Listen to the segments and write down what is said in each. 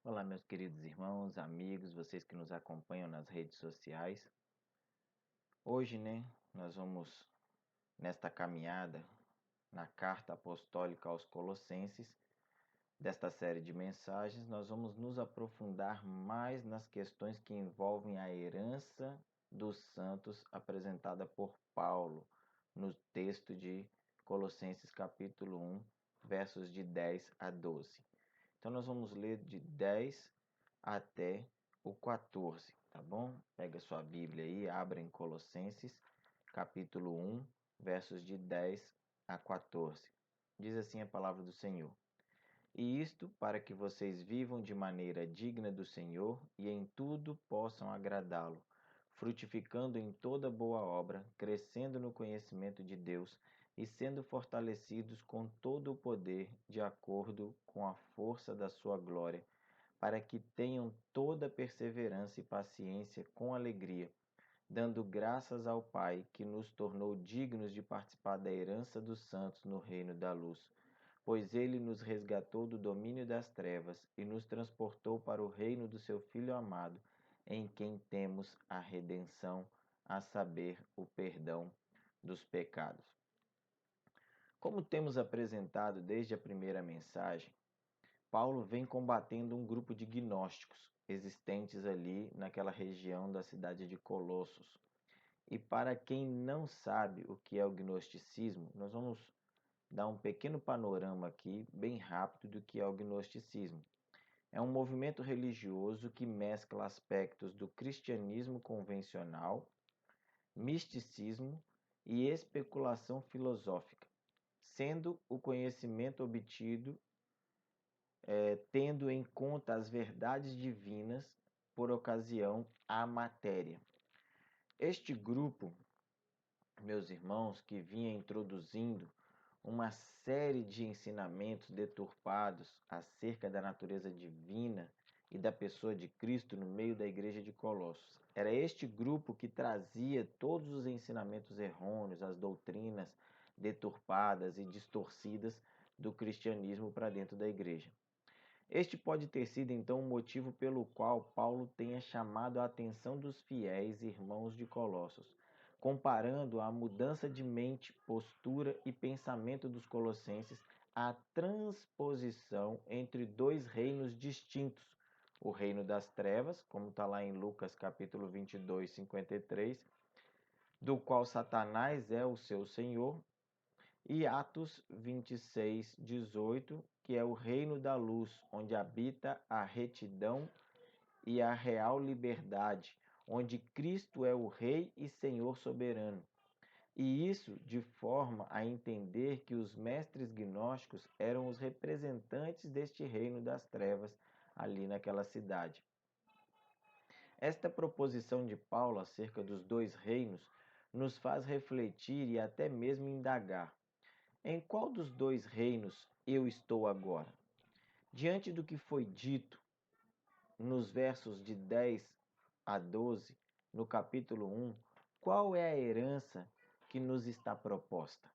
Olá, meus queridos irmãos, amigos, vocês que nos acompanham nas redes sociais. Hoje, nós vamos nesta caminhada na carta apostólica aos Colossenses, desta série de mensagens, nós vamos nos aprofundar mais nas questões que envolvem a herança dos santos apresentada por Paulo no texto de Colossenses capítulo 1, versos de 10 a 12. Então nós vamos ler de 10 até o 14, tá bom? Pega sua Bíblia aí, abra em Colossenses, capítulo 1, versos de 10 a 14. Diz assim a palavra do Senhor: E isto para que vocês vivam de maneira digna do Senhor e em tudo possam agradá-lo, frutificando em toda boa obra, crescendo no conhecimento de Deus e sendo fortalecidos com todo o poder de acordo com a força da sua glória, para que tenham toda perseverança e paciência com alegria, dando graças ao Pai que nos tornou dignos de participar da herança dos santos no reino da luz. Pois ele nos resgatou do domínio das trevas e nos transportou para o reino do seu Filho amado, em quem temos a redenção, a saber, o perdão dos pecados. Como temos apresentado desde a primeira mensagem, Paulo vem combatendo um grupo de gnósticos existentes ali naquela região da cidade de Colossos. E para quem não sabe o que é o gnosticismo, nós vamos dar um pequeno panorama aqui, bem rápido, do que é o gnosticismo. É um movimento religioso que mescla aspectos do cristianismo convencional, misticismo e especulação filosófica, sendo o conhecimento obtido tendo em conta as verdades divinas por ocasião à matéria. Este grupo, meus irmãos, que vinha introduzindo uma série de ensinamentos deturpados acerca da natureza divina e da pessoa de Cristo no meio da igreja de Colossos. Era este grupo que trazia todos os ensinamentos errôneos, as doutrinas deturpadas e distorcidas do cristianismo para dentro da igreja. Este pode ter sido então o motivo pelo qual Paulo tenha chamado a atenção dos fiéis irmãos de Colossos, comparando a mudança de mente, postura e pensamento dos colossenses à transposição entre dois reinos distintos, o reino das trevas, como está lá em Lucas capítulo 22, 53, do qual Satanás é o seu senhor, e Atos 26, 18, que é o reino da luz, onde habita a retidão e a real liberdade, onde Cristo é o Rei e Senhor soberano. E isso de forma a entender que os mestres gnósticos eram os representantes deste reino das trevas ali naquela cidade. Esta proposição de Paulo acerca dos dois reinos nos faz refletir e até mesmo indagar. Em qual dos dois reinos eu estou agora? Diante do que foi dito nos versos de 10 a 12, no capítulo 1, qual é a herança que nos está proposta?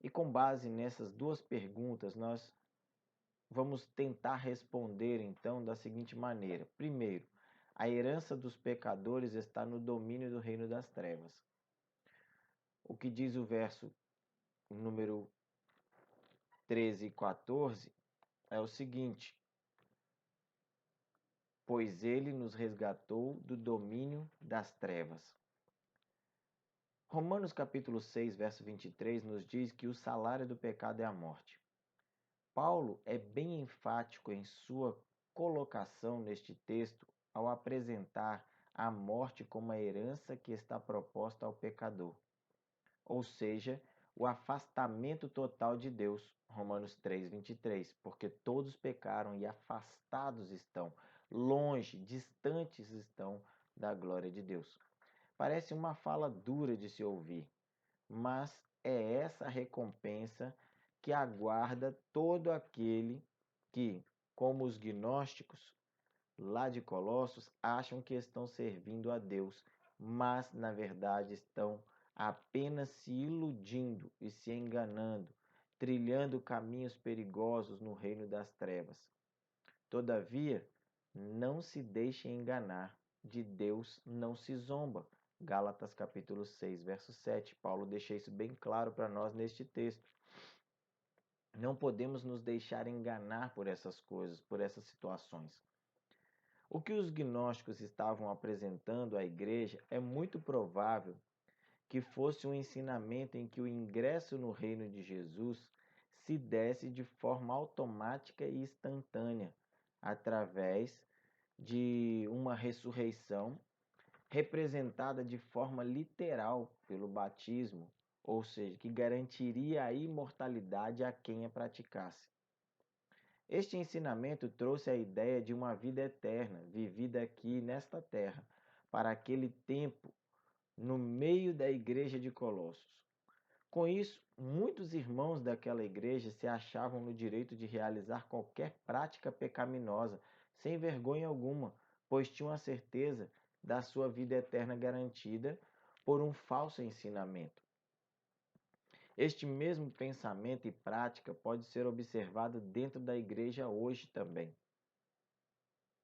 E com base nessas duas perguntas, nós vamos tentar responder então da seguinte maneira. Primeiro, a herança dos pecadores está no domínio do reino das trevas. O que diz o verso número 13 e 14 é o seguinte: pois ele nos resgatou do domínio das trevas. Romanos capítulo 6, verso 23 nos diz que o salário do pecado é a morte. Paulo é bem enfático em sua colocação neste texto ao apresentar a morte como a herança que está proposta ao pecador, ou seja, o afastamento total de Deus, Romanos 3, 23, porque todos pecaram e afastados estão, longe, distantes estão da glória de Deus. Parece uma fala dura de se ouvir, mas é essa recompensa que aguarda todo aquele que, como os gnósticos lá de Colossos, acham que estão servindo a Deus, mas na verdade estão apenas se iludindo e se enganando, trilhando caminhos perigosos no reino das trevas. Todavia, não se deixe enganar, de Deus não se zomba. Gálatas capítulo 6, verso 7. Paulo deixa isso bem claro para nós neste texto. Não podemos nos deixar enganar por essas coisas, por essas situações. O que os gnósticos estavam apresentando à igreja é muito provável que fosse um ensinamento em que o ingresso no reino de Jesus se desse de forma automática e instantânea, através de uma ressurreição representada de forma literal pelo batismo, ou seja, que garantiria a imortalidade a quem a praticasse. Este ensinamento trouxe a ideia de uma vida eterna, vivida aqui nesta terra, para aquele tempo, no meio da igreja de Colossos. Com isso, muitos irmãos daquela igreja se achavam no direito de realizar qualquer prática pecaminosa, sem vergonha alguma, pois tinham a certeza da sua vida eterna garantida por um falso ensinamento. Este mesmo pensamento e prática pode ser observado dentro da igreja hoje também.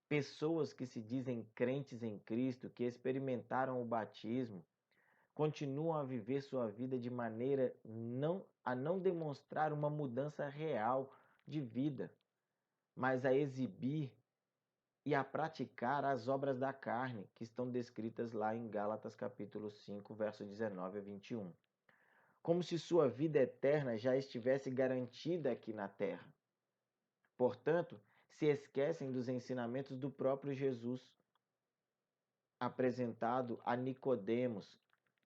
Pessoas que se dizem crentes em Cristo, que experimentaram o batismo, continuam a viver sua vida de maneira a não demonstrar uma mudança real de vida, mas a exibir e a praticar as obras da carne, que estão descritas lá em Gálatas capítulo 5, verso 19 a 21. Como se sua vida eterna já estivesse garantida aqui na terra. Portanto, se esquecem dos ensinamentos do próprio Jesus, apresentado a Nicodemos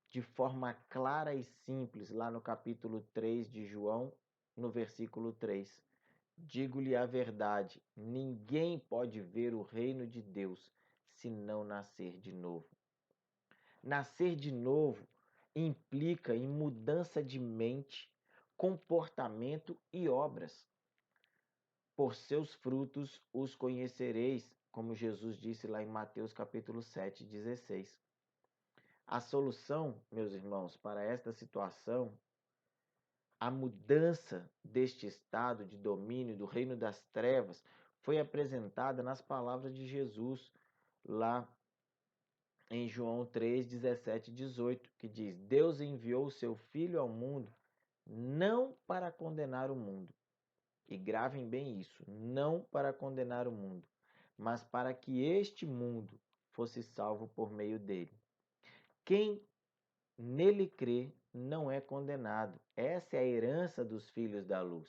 de forma clara e simples, lá no capítulo 3 de João, no versículo 3. Digo-lhe a verdade, ninguém pode ver o reino de Deus se não nascer de novo. Nascer de novo implica em mudança de mente, comportamento e obras. Por seus frutos os conhecereis, como Jesus disse lá em Mateus capítulo 7, 16. A solução, meus irmãos, para esta situação, a mudança deste estado de domínio do reino das trevas, foi apresentada nas palavras de Jesus, lá em João 3, 17 e 18, que diz: Deus enviou o seu Filho ao mundo não para condenar o mundo. E gravem bem isso, não para condenar o mundo, mas para que este mundo fosse salvo por meio dele. Quem nele crê não é condenado. Essa é a herança dos filhos da luz.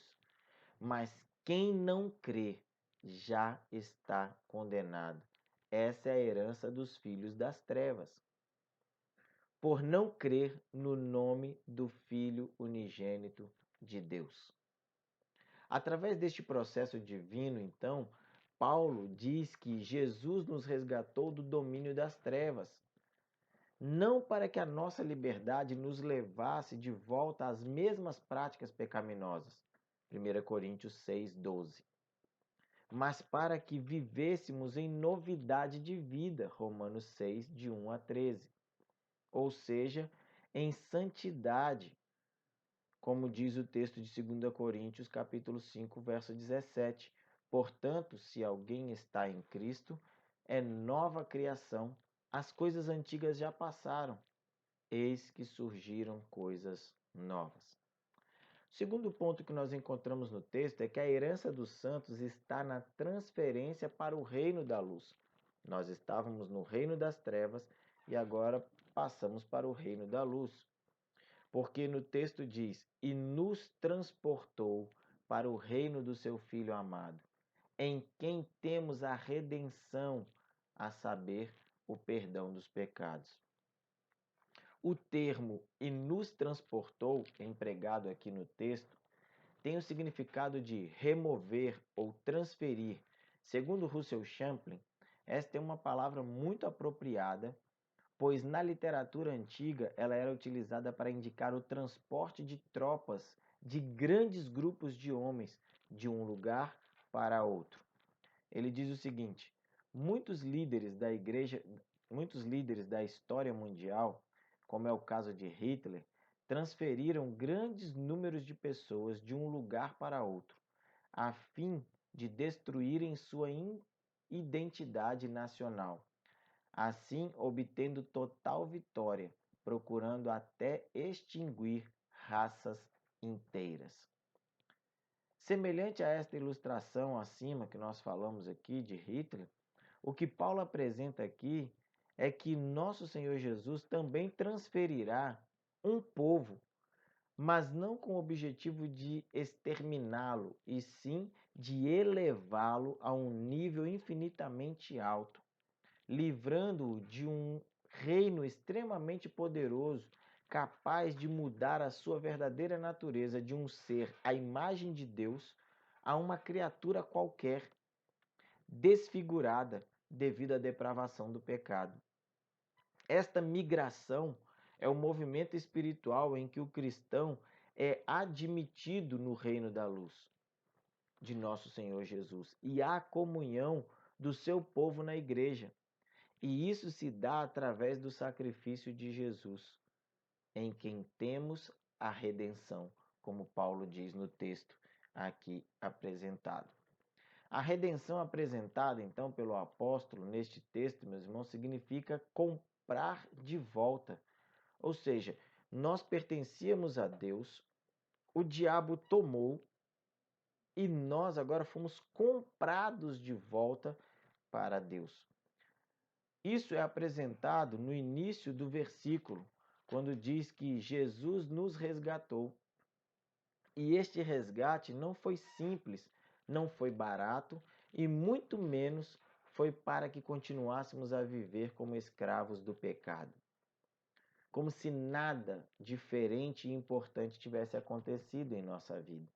Mas quem não crê já está condenado. Essa é a herança dos filhos das trevas. Por não crer no nome do Filho unigênito de Deus. Através deste processo divino, então, Paulo diz que Jesus nos resgatou do domínio das trevas, não para que a nossa liberdade nos levasse de volta às mesmas práticas pecaminosas, 1 Coríntios 6, 12, mas para que vivêssemos em novidade de vida, Romanos 6, de 1 a 13, ou seja, em santidade, como diz o texto de 2 Coríntios, capítulo 5, verso 17. Portanto, se alguém está em Cristo, é nova criação. As coisas antigas já passaram, eis que surgiram coisas novas. O segundo ponto que nós encontramos no texto é que a herança dos santos está na transferência para o reino da luz. Nós estávamos no reino das trevas e agora passamos para o reino da luz. Porque no texto diz: e nos transportou para o reino do seu Filho amado, em quem temos a redenção, a saber, o perdão dos pecados. O termo "e nos transportou", empregado aqui no texto, tem o significado de remover ou transferir. Segundo Russell Champlin, esta é uma palavra muito apropriada, pois na literatura antiga ela era utilizada para indicar o transporte de tropas de grandes grupos de homens de um lugar para outro. Ele diz o seguinte: muitos líderes da igreja, muitos líderes da história mundial, como é o caso de Hitler, transferiram grandes números de pessoas de um lugar para outro, a fim de destruírem sua identidade nacional, assim obtendo total vitória, procurando até extinguir raças inteiras. Semelhante a esta ilustração acima que nós falamos aqui de Hitler, o que Paulo apresenta aqui é que nosso Senhor Jesus também transferirá um povo, mas não com o objetivo de exterminá-lo, e sim de elevá-lo a um nível infinitamente alto, livrando-o de um reino extremamente poderoso, capaz de mudar a sua verdadeira natureza de um ser à imagem de Deus a uma criatura qualquer, desfigurada devido à depravação do pecado. Esta migração é o movimento espiritual em que o cristão é admitido no reino da luz de nosso Senhor Jesus e há comunhão do seu povo na igreja. E isso se dá através do sacrifício de Jesus, em quem temos a redenção, como Paulo diz no texto aqui apresentado. A redenção apresentada, então, pelo apóstolo neste texto, meus irmãos, significa comprar de volta. Ou seja, nós pertencíamos a Deus, o diabo tomou e nós agora fomos comprados de volta para Deus. Isso é apresentado no início do versículo, quando diz que Jesus nos resgatou. E este resgate não foi simples, não foi barato e muito menos foi para que continuássemos a viver como escravos do pecado. Como se nada diferente e importante tivesse acontecido em nossa vida.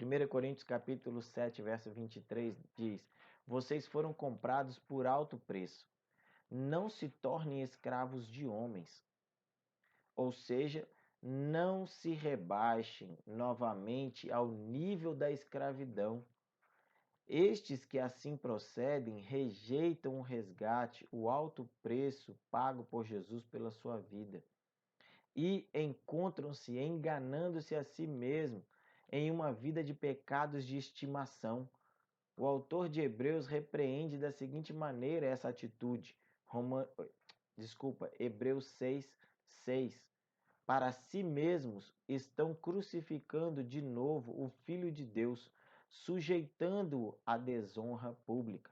1 Coríntios capítulo 7, verso 23 diz: Vocês foram comprados por alto preço. Não se tornem escravos de homens. Ou seja, não se rebaixem novamente ao nível da escravidão. Estes que assim procedem rejeitam o resgate, o alto preço pago por Jesus pela sua vida e encontram-se enganando-se a si mesmo em uma vida de pecados de estimação. O autor de Hebreus repreende da seguinte maneira essa atitude. Hebreus 6:6. Para si mesmos estão crucificando de novo o Filho de Deus, sujeitando-o à desonra pública.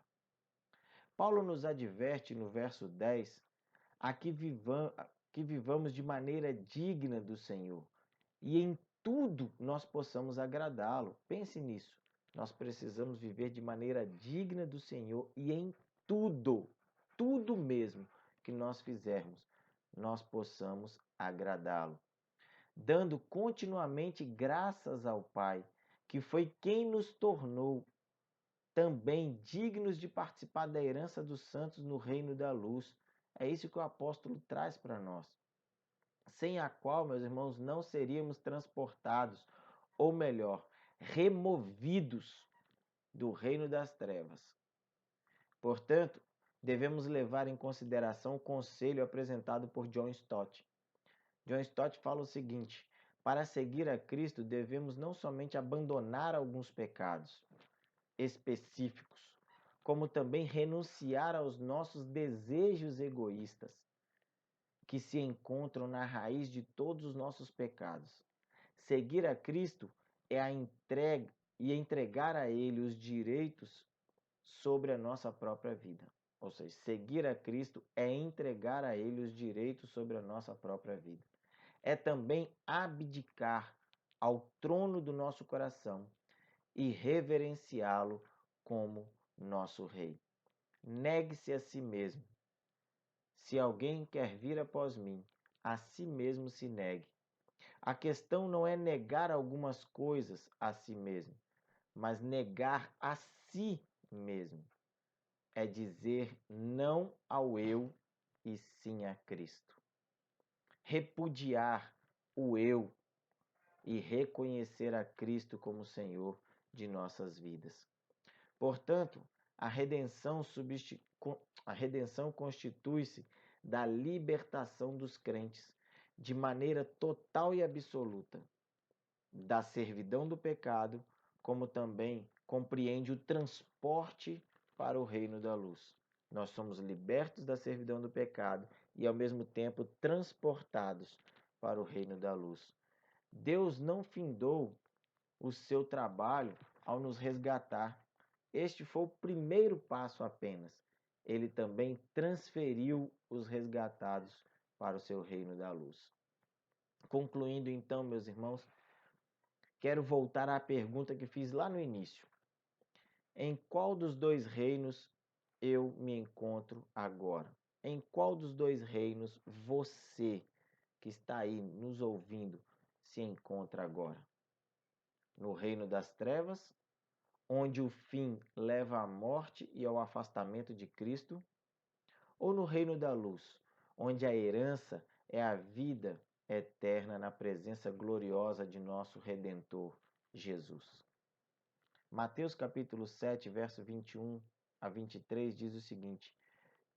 Paulo nos adverte no verso 10 a que vivamos de maneira digna do Senhor e em tudo nós possamos agradá-lo. Pense nisso. Nós precisamos viver de maneira digna do Senhor e em tudo, tudo mesmo que nós fizermos, nós possamos agradá-lo, dando continuamente graças ao Pai, que foi quem nos tornou também dignos de participar da herança dos santos no reino da luz. É isso que o apóstolo traz para nós. Sem a qual, meus irmãos, não seríamos transportados, ou melhor, removidos do reino das trevas. Portanto, devemos levar em consideração o conselho apresentado por John Stott. John Stott fala o seguinte: para seguir a Cristo, devemos não somente abandonar alguns pecados específicos, como também renunciar aos nossos desejos egoístas, que se encontram na raiz de todos os nossos pecados. Seguir a Cristo é a entrega e entregar a Ele os direitos sobre a nossa própria vida. Ou seja, seguir a Cristo é entregar a Ele os direitos sobre a nossa própria vida. É também abdicar ao trono do nosso coração e reverenciá-lo como nosso Rei. Negue-se a si mesmo. Se alguém quer vir após mim, a si mesmo se negue. A questão não é negar algumas coisas a si mesmo, mas negar a si mesmo. É dizer não ao eu e sim a Cristo. Repudiar o eu e reconhecer a Cristo como Senhor de nossas vidas. Portanto, a redenção constitui-se da libertação dos crentes, de maneira total e absoluta, da servidão do pecado, como também compreende o transporte para o reino da luz. Nós somos libertos da servidão do pecado e, ao mesmo tempo, transportados para o reino da luz. Deus não findou o seu trabalho ao nos resgatar. Este foi o primeiro passo apenas. Ele também transferiu os resgatados para o seu reino da luz. Concluindo então, meus irmãos, quero voltar à pergunta que fiz lá no início. Em qual dos dois reinos eu me encontro agora? Em qual dos dois reinos você, que está aí nos ouvindo, se encontra agora? No reino das trevas, onde o fim leva à morte e ao afastamento de Cristo? Ou no reino da luz, onde a herança é a vida eterna na presença gloriosa de nosso Redentor, Jesus? Mateus capítulo 7, verso 21 a 23 diz o seguinte: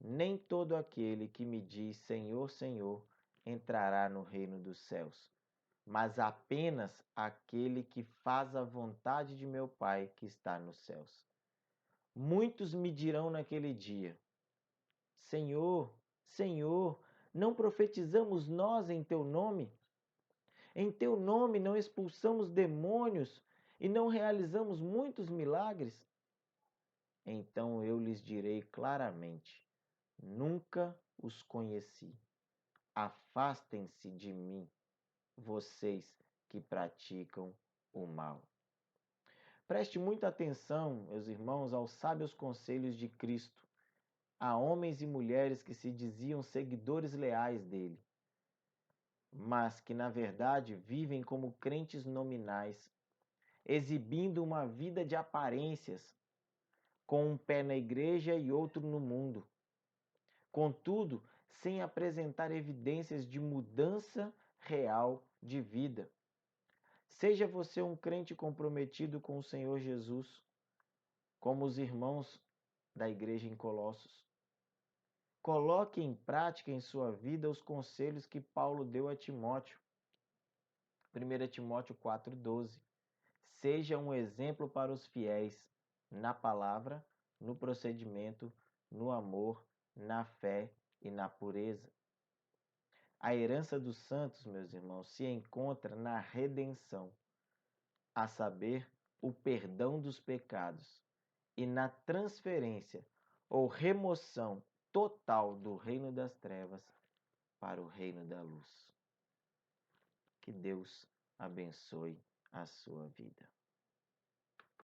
Nem todo aquele que me diz Senhor, Senhor, entrará no reino dos céus, mas apenas aquele que faz a vontade de meu Pai que está nos céus. Muitos me dirão naquele dia: Senhor, Senhor, não profetizamos nós em teu nome? Em teu nome não expulsamos demônios e não realizamos muitos milagres? Então eu lhes direi claramente: nunca os conheci. Afastem-se de mim, vocês que praticam o mal. Preste muita atenção, meus irmãos, aos sábios conselhos de Cristo, a homens e mulheres que se diziam seguidores leais dele, mas que na verdade vivem como crentes nominais, exibindo uma vida de aparências, com um pé na igreja e outro no mundo. Contudo, sem apresentar evidências de mudança real de vida. Seja você um crente comprometido com o Senhor Jesus, como os irmãos da igreja em Colossos. Coloque em prática em sua vida os conselhos que Paulo deu a Timóteo. 1 Timóteo 4,12. Seja um exemplo para os fiéis na palavra, no procedimento, no amor, na fé e na pureza. A herança dos santos, meus irmãos, se encontra na redenção, a saber, o perdão dos pecados, e na transferência ou remoção total do reino das trevas para o reino da luz. Que Deus abençoe a sua vida.